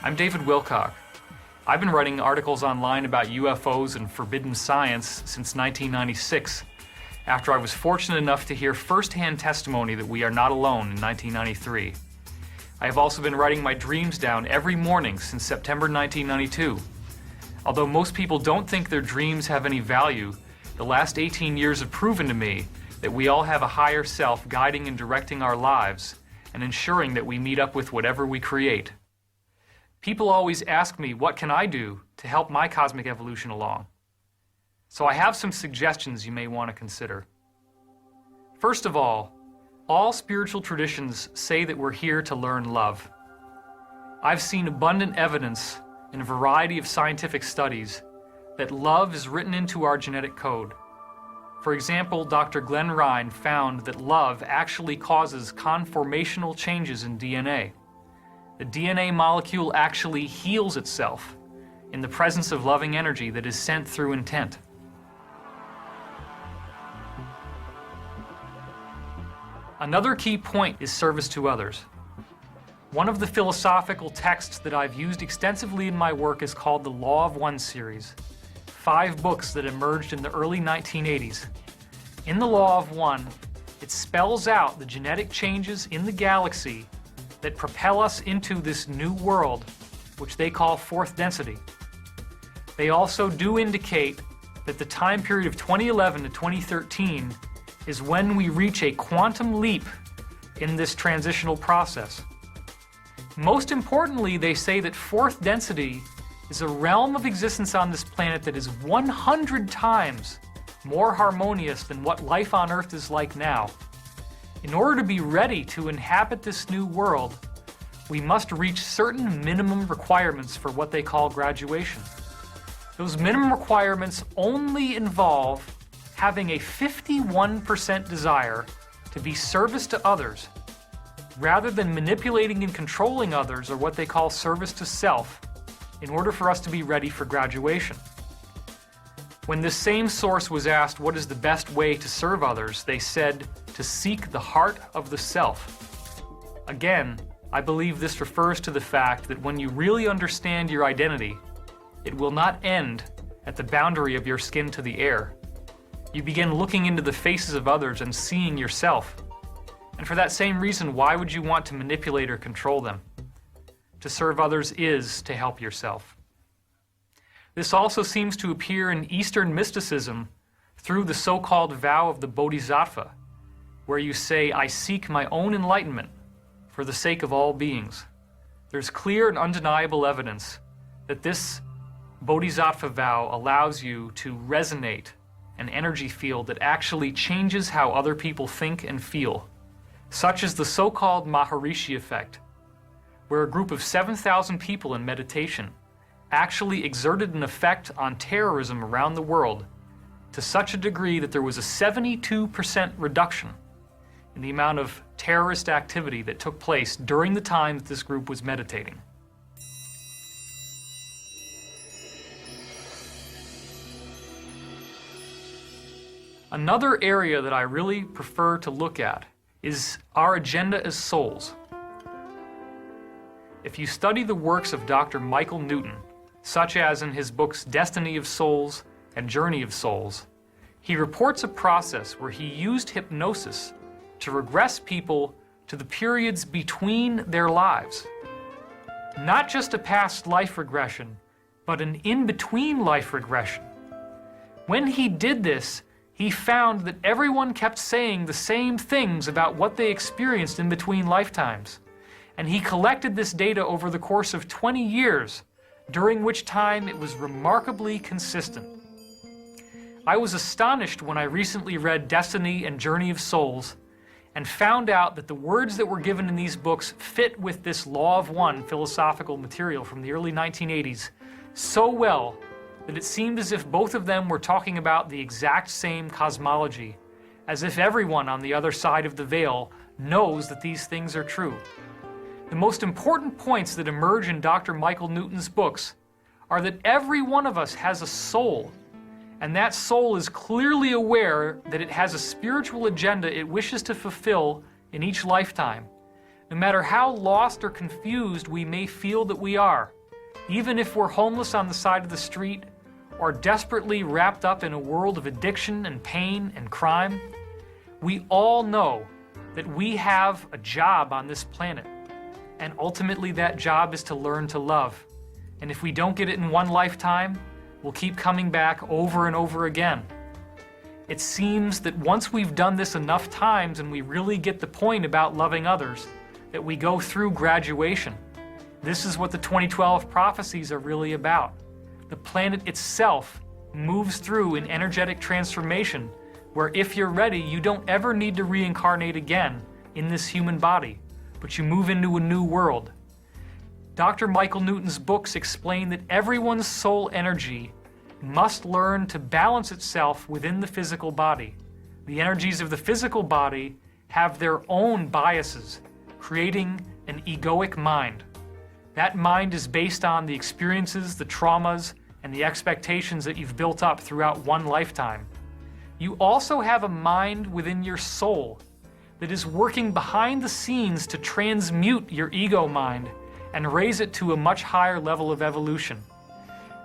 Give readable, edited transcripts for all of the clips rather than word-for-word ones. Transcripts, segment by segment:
I'm Dejvid Vilkok. I've been writing articles online about UFOs and forbidden science since 1996, after I was fortunate enough to hear firsthand testimony that we are not alone in 1993. I have also been writing my dreams down every morning since September 1992. Although most people don't think their dreams have any value, the last 18 years have proven to me that we all have a higher self guiding and directing our lives and ensuring that we meet up with whatever we create. People always ask me, what can I do to help my cosmic evolution along? So I have some suggestions you may want to consider. First of all spiritual traditions say that we're here to learn love. I've seen abundant evidence in a variety of scientific studies that love is written into our genetic code. For example, Dr. Glenn Ryan found that love actually causes conformational changes in DNA. The DNA molecule actually heals itself in the presence of loving energy that is sent through intent. Another key point is service to others. One of the philosophical texts that I've used extensively in my work is called the Law of One series, 5 books that emerged in the early 1980s. In the Law of One, it spells out the genetic changes in the galaxy that propel us into this new world, which they call fourth density. They also do indicate that the time period of 2011 to 2013 is when we reach a quantum leap in this transitional process. Most importantly, they say that fourth density is a realm of existence on this planet that is 100 times more harmonious than what life on Earth is like now. In order to be ready to inhabit this new world, we must reach certain minimum requirements for what they call graduation. Those minimum requirements only involve having a 51% desire to be service to others, rather than manipulating and controlling others, or what they call service to self, in order for us to be ready for graduation. When this same source was asked what is the best way to serve others, they said to seek the heart of the self. Again, I believe this refers to the fact that when you really understand your identity, it will not end at the boundary of your skin to the air. You begin looking into the faces of others and seeing yourself. And for that same reason, why would you want to manipulate or control them? To serve others is to help yourself. This also seems to appear in Eastern mysticism through the so-called vow of the Bodhisattva, where you say, I seek my own enlightenment for the sake of all beings. There's clear and undeniable evidence that this Bodhisattva vow allows you to resonate an energy field that actually changes how other people think and feel, such as the so-called Maharishi effect, where a group of 7,000 people in meditation actually exerted an effect on terrorism around the world to such a degree that there was a 72% reduction in the amount of terrorist activity that took place during the time that this group was meditating. Another area that I really prefer to look at is our agenda as souls. If you study the works of Dr. Michael Newton, such as in his books Destiny of Souls and Journey of Souls, he reports a process where he used hypnosis to regress people to the periods between their lives. Not just a past life regression, but an in-between life regression. When he did this, he found that everyone kept saying the same things about what they experienced in between lifetimes. And he collected this data over the course of 20 years, during which time it was remarkably consistent. I was astonished when I recently read Destiny and Journey of Souls and found out that the words that were given in these books fit with this Law of One philosophical material from the early 1980s so well that it seemed as if both of them were talking about the exact same cosmology, as if everyone on the other side of the veil knows that these things are true. The most important points that emerge in Dr. Michael Newton's books are that every one of us has a soul, and that soul is clearly aware that it has a spiritual agenda it wishes to fulfill in each lifetime, no matter how lost or confused we may feel that we are. Even if we're homeless on the side of the street or desperately wrapped up in a world of addiction and pain and crime, we all know that we have a job on this planet. And ultimately that job is to learn to love. And if we don't get it in one lifetime, we'll keep coming back over and over again. It seems that once we've done this enough times and we really get the point about loving others, that we go through graduation. This is what the 2012 prophecies are really about. The planet itself moves through an energetic transformation where if you're ready, you don't ever need to reincarnate again in this human body, but you move into a new world. Dr. Michael Newton's books explain that everyone's soul energy must learn to balance itself within the physical body. The energies of the physical body have their own biases, creating an egoic mind. That mind is based on the experiences, the traumas, and the expectations that you've built up throughout one lifetime. You also have a mind within your soul that is working behind the scenes to transmute your ego mind and raise it to a much higher level of evolution.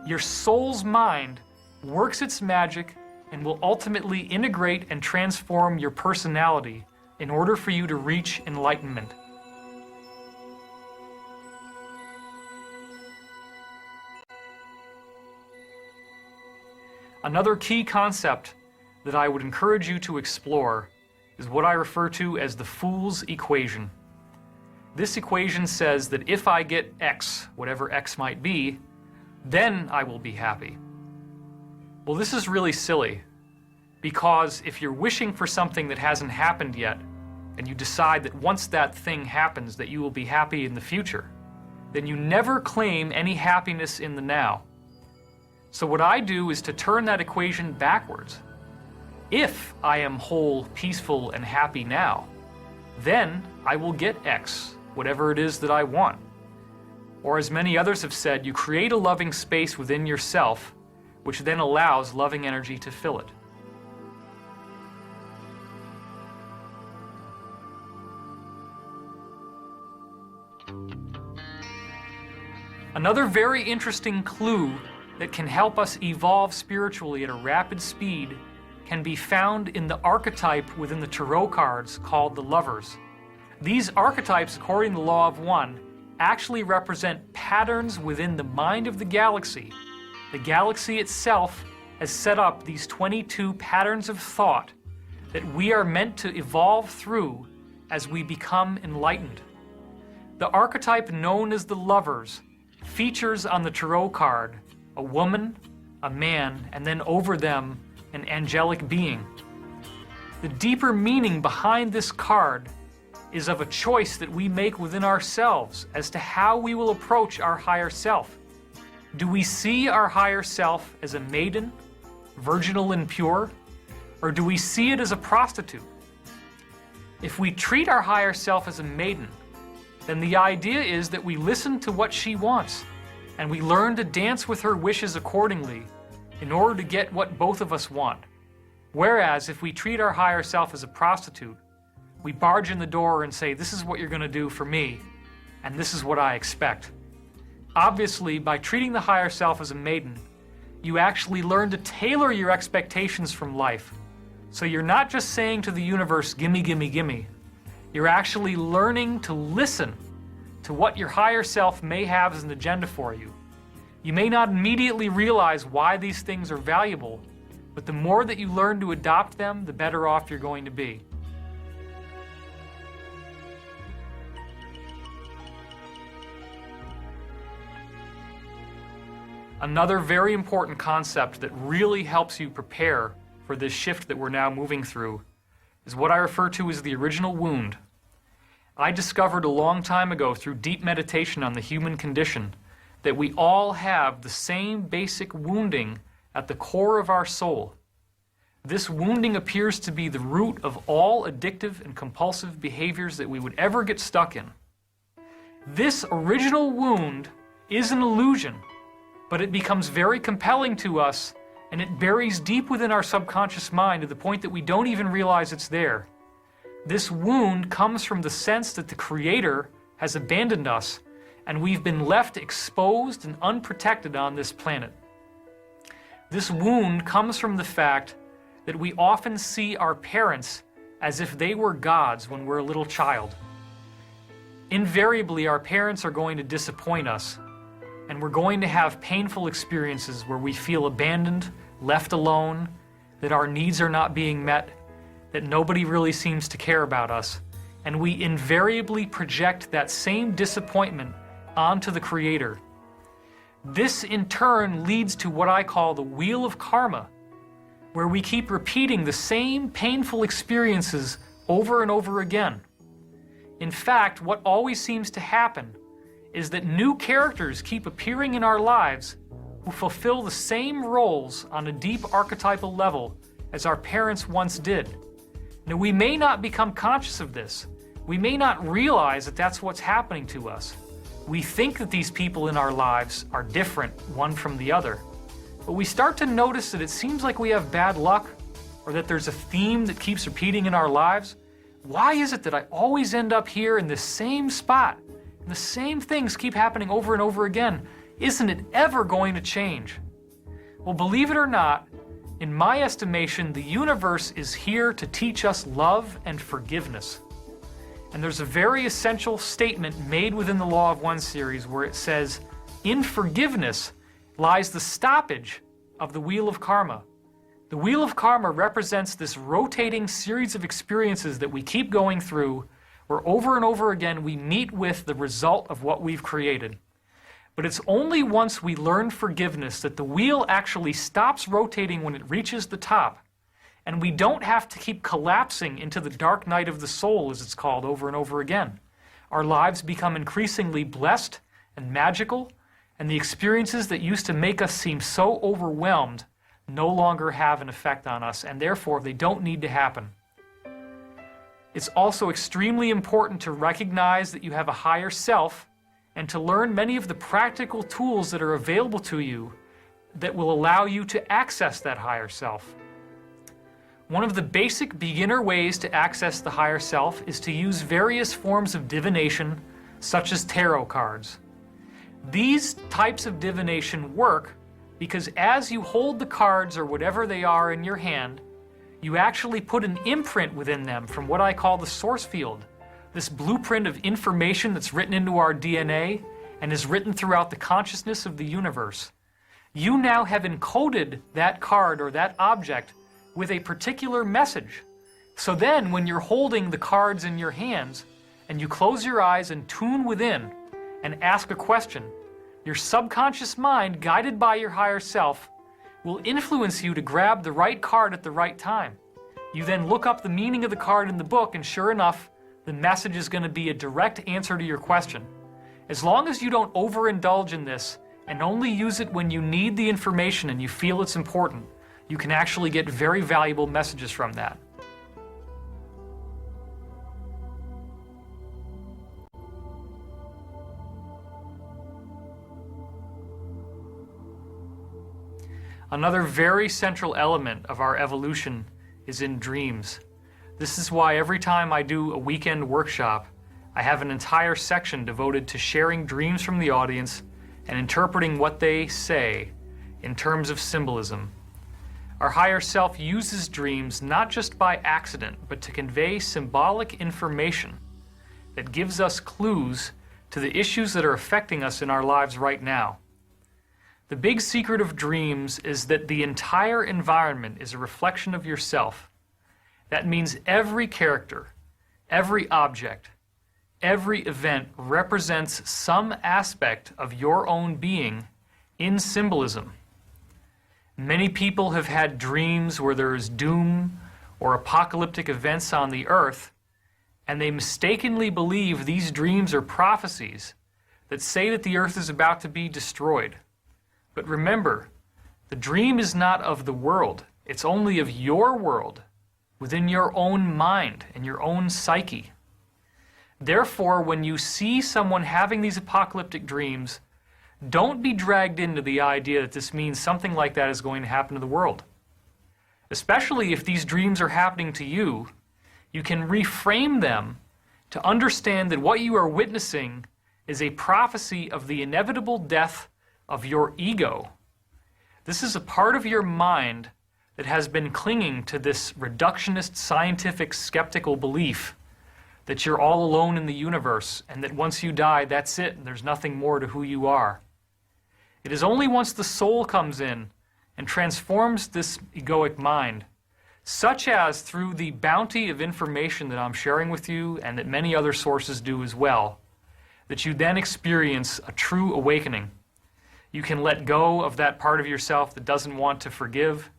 Your soul's mind works its magic and will ultimately integrate and transform your personality in order for you to reach enlightenment. Another key concept that I would encourage you to explore is what I refer to as the Fool's Equation. This equation says that if I get X, whatever X might be, then I will be happy. Well, this is really silly, because if you're wishing for something that hasn't happened yet, and you decide that once that thing happens that you will be happy in the future, then you never claim any happiness in the now. So what I do is to turn that equation backwards. If I am whole, peaceful, and happy now, then I will get X, whatever it is that I want. Or as many others have said, you create a loving space within yourself, which then allows loving energy to fill it. Another very interesting clue that can help us evolve spiritually at a rapid speed can be found in the archetype within the tarot cards called the Lovers. These archetypes, according to the Law of One, actually represent patterns within the mind of the galaxy. The galaxy itself has set up these 22 patterns of thought that we are meant to evolve through as we become enlightened. The archetype known as the Lovers features on the tarot card a woman, a man, and then over them an angelic being. The deeper meaning behind this card is of a choice that we make within ourselves as to how we will approach our higher self. Do we see our higher self as a maiden, virginal and pure, or do we see it as a prostitute? If we treat our higher self as a maiden, then the idea is that we listen to what she wants and we learn to dance with her wishes accordingly in order to get what both of us want. Whereas if we treat our higher self as a prostitute, we barge in the door and say, this is what you're going to do for me, and this is what I expect. Obviously, by treating the higher self as a maiden, you actually learn to tailor your expectations from life. So you're not just saying to the universe, gimme, gimme, gimme. You're actually learning to listen to what your higher self may have as an agenda for you. You may not immediately realize why these things are valuable, but the more that you learn to adopt them, the better off you're going to be. Another very important concept that really helps you prepare for this shift that we're now moving through is what I refer to as the original wound. I discovered a long time ago through deep meditation on the human condition that we all have the same basic wounding at the core of our soul. This wounding appears to be the root of all addictive and compulsive behaviors that we would ever get stuck in. This original wound is an illusion, but it becomes very compelling to us, and it buries deep within our subconscious mind to the point that we don't even realize it's there. This wound comes from the sense that the Creator has abandoned us, and we've been left exposed and unprotected on this planet. This wound comes from the fact that we often see our parents as if they were gods when we're a little child. Invariably, our parents are going to disappoint us, and we're going to have painful experiences where we feel abandoned, left alone, that our needs are not being met, that nobody really seems to care about us, and we invariably project that same disappointment onto the Creator. This in turn leads to what I call the wheel of karma, where we keep repeating the same painful experiences over and over again. In fact, what always seems to happen is that new characters keep appearing in our lives who fulfill the same roles on a deep archetypal level as our parents once did. Now, we may not become conscious of this. We may not realize that that's what's happening to us. We think that these people in our lives are different one from the other. But we start to notice that it seems like we have bad luck, or that there's a theme that keeps repeating in our lives. Why is it that I always end up here in this same spot, and the same things keep happening over and over again? Isn't it ever going to change? Well, believe it or not, in my estimation, the universe is here to teach us love and forgiveness. And there's a very essential statement made within the Law of One series where it says, in forgiveness lies the stoppage of the wheel of karma. The wheel of karma represents this rotating series of experiences that we keep going through, where over and over again we meet with the result of what we've created. But it's only once we learn forgiveness that the wheel actually stops rotating when it reaches the top, and we don't have to keep collapsing into the dark night of the soul, as it's called, over and over again. Our lives become increasingly blessed and magical, and the experiences that used to make us seem so overwhelmed no longer have an effect on us, and therefore they don't need to happen. It's also extremely important to recognize that you have a higher self and to learn many of the practical tools that are available to you that will allow you to access that higher self. One of the basic beginner ways to access the higher self is to use various forms of divination, such as tarot cards. These types of divination work because as you hold the cards or whatever they are in your hand, you actually put an imprint within them from what I call the source field, this blueprint of information that's written into our DNA and is written throughout the consciousness of the universe. You now have encoded that card or that object with a particular message. So then when you're holding the cards in your hands and you close your eyes and tune within and ask a question, your subconscious mind, guided by your higher self, will influence you to grab the right card at the right time. You then look up the meaning of the card in the book, and sure enough, the message is going to be a direct answer to your question. As long as you don't overindulge in this and only use it when you need the information and you feel it's important, you can actually get very valuable messages from that. Another very central element of our evolution is in dreams. This is why every time I do a weekend workshop, I have an entire section devoted to sharing dreams from the audience and interpreting what they say in terms of symbolism. Our higher self uses dreams not just by accident, but to convey symbolic information that gives us clues to the issues that are affecting us in our lives right now. The big secret of dreams is that the entire environment is a reflection of yourself. That means every character, every object, every event represents some aspect of your own being in symbolism. Many people have had dreams where there is doom or apocalyptic events on the earth, and they mistakenly believe these dreams are prophecies that say that the earth is about to be destroyed. But remember, the dream is not of the world. It's only of your world, within your own mind and your own psyche. Therefore, when you see someone having these apocalyptic dreams, don't be dragged into the idea that this means something like that is going to happen to the world. Especially if these dreams are happening to you, you can reframe them to understand that what you are witnessing is a prophecy of the inevitable death of your ego. This is a part of your mind that has been clinging to this reductionist, scientific, skeptical belief that you're all alone in the universe and that once you die, that's it, and there's nothing more to who you are. It is only once the soul comes in and transforms this egoic mind, such as through the bounty of information that I'm sharing with you and that many other sources do as well, that you then experience a true awakening. You can let go of that part of yourself that doesn't want to forgive.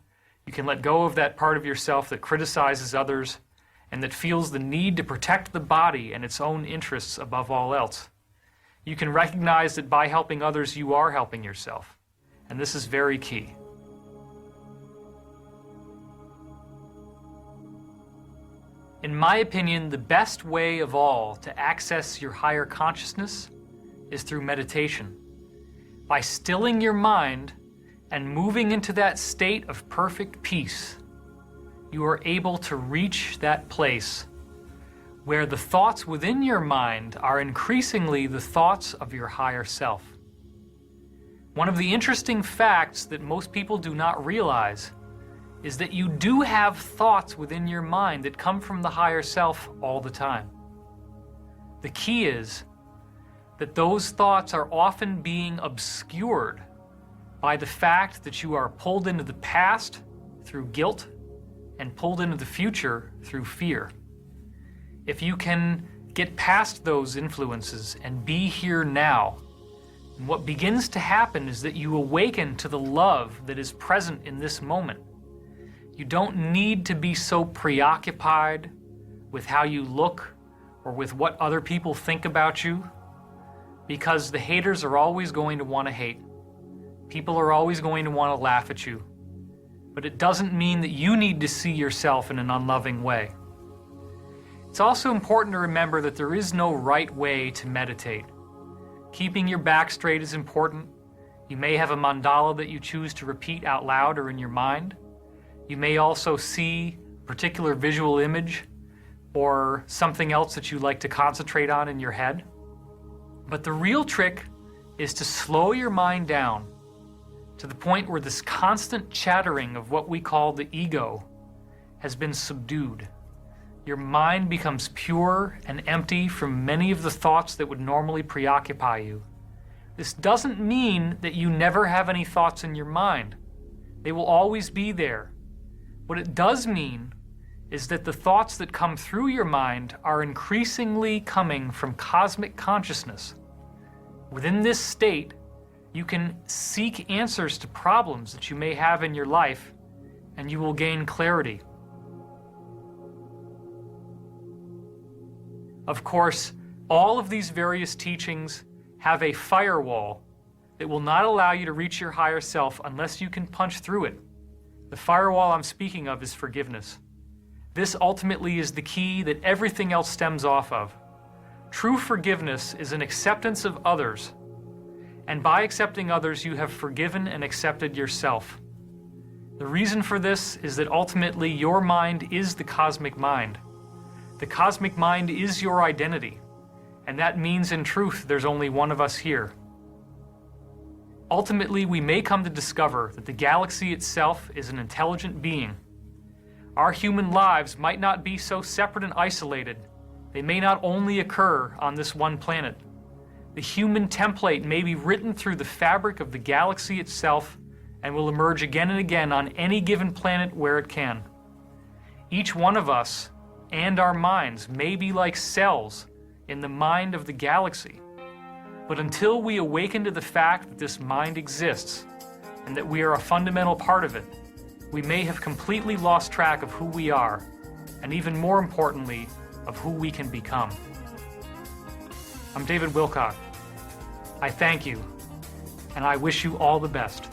You can let go of that part of yourself that criticizes others and that feels the need to protect the body and its own interests above all else. You can recognize that by helping others, you are helping yourself. And this is very key. In my opinion, the best way of all to access your higher consciousness is through meditation. By stilling your mind and moving into that state of perfect peace, you are able to reach that place where the thoughts within your mind are increasingly the thoughts of your higher self. One of the interesting facts that most people do not realize is that you do have thoughts within your mind that come from the higher self all the time. The key is that those thoughts are often being obscured by the fact that you are pulled into the past through guilt and pulled into the future through fear. If you can get past those influences and be here now, what begins to happen is that you awaken to the love that is present in this moment. You don't need to be so preoccupied with how you look or with what other people think about you, because the haters are always going to want to hate. People are always going to want to laugh at you. But it doesn't mean that you need to see yourself in an unloving way. It's also important to remember that there is no right way to meditate. Keeping your back straight is important. You may have a mandala that you choose to repeat out loud or in your mind. You may also see a particular visual image or something else that you like to concentrate on in your head. But the real trick is to slow your mind down to the point where this constant chattering of what we call the ego has been subdued. Your mind becomes pure and empty from many of the thoughts that would normally preoccupy you. This doesn't mean that you never have any thoughts in your mind. They will always be there. What it does mean is that the thoughts that come through your mind are increasingly coming from cosmic consciousness. Within this state, you can seek answers to problems that you may have in your life, and you will gain clarity. Of course, all of these various teachings have a firewall that will not allow you to reach your higher self unless you can punch through it. The firewall I'm speaking of is forgiveness. This ultimately is the key that everything else stems off of. True forgiveness is an acceptance of others, and by accepting others, you have forgiven and accepted yourself. The reason for this is that ultimately your mind is the cosmic mind. The cosmic mind is your identity, and that means in truth there's only one of us here. Ultimately, we may come to discover that the galaxy itself is an intelligent being. Our human lives might not be so separate and isolated. They may not only occur on this one planet. The human template may be written through the fabric of the galaxy itself and will emerge again and again on any given planet where it can. Each one of us and our minds may be like cells in the mind of the galaxy. But until we awaken to the fact that this mind exists and that we are a fundamental part of it, we may have completely lost track of who we are, and even more importantly, of who we can become. I'm Dejvid Vilkok. I thank you, and I wish you all the best.